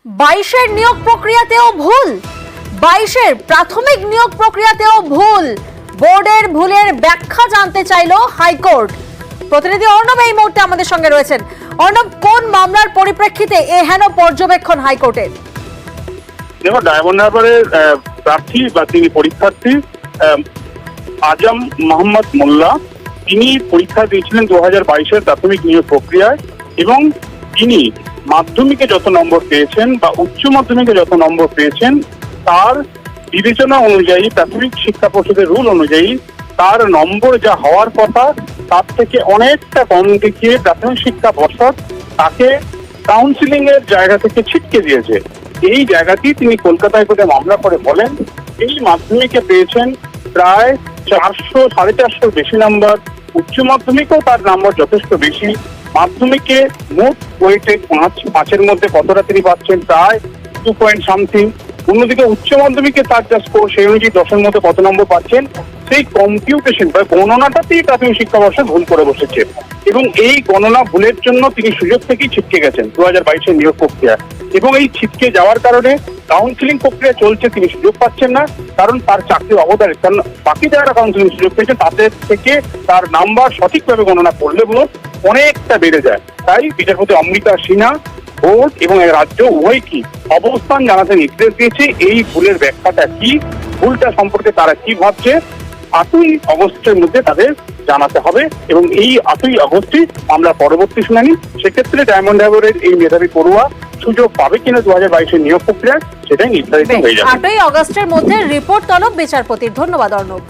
22-এর নিয়োগ প্রক্রিয়াতেও ভুল, 22-এর প্রাথমিক নিয়োগ প্রক্রিয়াতেও ভুল, বোর্ডের ভুলের ব্যাখ্যা জানতে চাইলো হাইকোর্ট। প্রতিনিধি অর্ণব এই মুহূর্তে আমাদের সঙ্গে রয়েছেন। অর্ণব, কোন মামলার পরিপ্রেক্ষিতে এহেন পর্যবেক্ষণ হাইকোর্টের? দেখো, ডায়মন্ড হারবারের প্রার্থী বা তিনি পরীক্ষার্থী আজম মোহাম্মদ মোল্লা, তিনি পরীক্ষা দিয়েছিলেন 2022-এর প্রাথমিক নিয়োগ প্রক্রিয়ায় এবং তিনি মাধ্যমিকে যত নম্বর পেয়েছেন বা উচ্চ মাধ্যমিকে যত নম্বর পেয়েছেন তার বিবেচনা অনুযায়ী, প্রাথমিক শিক্ষা পর্ষদের রুল অনুযায়ী তার নম্বর যা হওয়ার কথা তার থেকে অনেকটা কম দেখিয়ে প্রাথমিক শিক্ষা পর্ষদ তাকে কাউন্সিলিং এর জায়গা থেকে ছিটকে দিয়েছে। এই জায়গাটি তিনি কলকাতা হাইকোর্টে মামলা করে বলেন, এই মাধ্যমিকে পেয়েছেন প্রায় 400-450 বেশি নাম্বার, উচ্চ মাধ্যমিকেও তার নাম্বার যথেষ্ট বেশি। মাধ্যমিকে মোট ওয়েটে 5-5-এর মধ্যে কতটা তিনি পাচ্ছেন, প্রায় 2 পয়েন্ট সামথিং। অন্যদিকে উচ্চ মাধ্যমিকে তার যা স্কোর সেই অনুযায়ী 10-এর মধ্যে কত নম্বর পাচ্ছেন, সেই কম্পিউটেশন বা গণনাটাতেই প্রাথমিক শিক্ষা পর্ষদ ভুল করে বসেছে এবং এই গণনা ভুলের জন্য তিনি সুযোগ থেকেই ছিটকে গেছেন 2022-এর নিয়োগ প্রক্রিয়া। এবং এই ছিটকে যাওয়ার কারণে কাউন্সিলিং প্রক্রিয়া চলছে, তিনি সুযোগ পাচ্ছেন না, কারণ তার চাকরি অবদারিত। কারণ বাকি যারা কাউন্সিলিং সুযোগ পেয়েছেন তাদের থেকে তার নাম্বার সঠিকভাবে গণনা করলে বলো অনেকটা বেড়ে যায়। তাই বিচারপতি অমৃতা সিনহা বোর্ড এবং রাজ্য উভয় কি অবস্থান জানাতে নির্দেশ দিয়েছে। এই ভুলের ব্যাখ্যাটা কি, ভুলটা সম্পর্কে তারা কি ভাবছে, 8ই আগস্টের মধ্যে তাদের জানাতে হবে এবং এই 8ই আগস্টই আমরা পরবর্তী শুনানি। সেক্ষেত্রে ডায়মন্ড হারবারের এই মেধাবী পড়ুয়া সুযোগ পাবে কিনা 2022-এর নিয়োগ প্রক্রিয়া, সেটাই নির্ধারিত হয়ে যাবে। 8ই আগস্টের মধ্যে রিপোর্ট তলব বিচারপতির। ধন্যবাদ অর্ণব।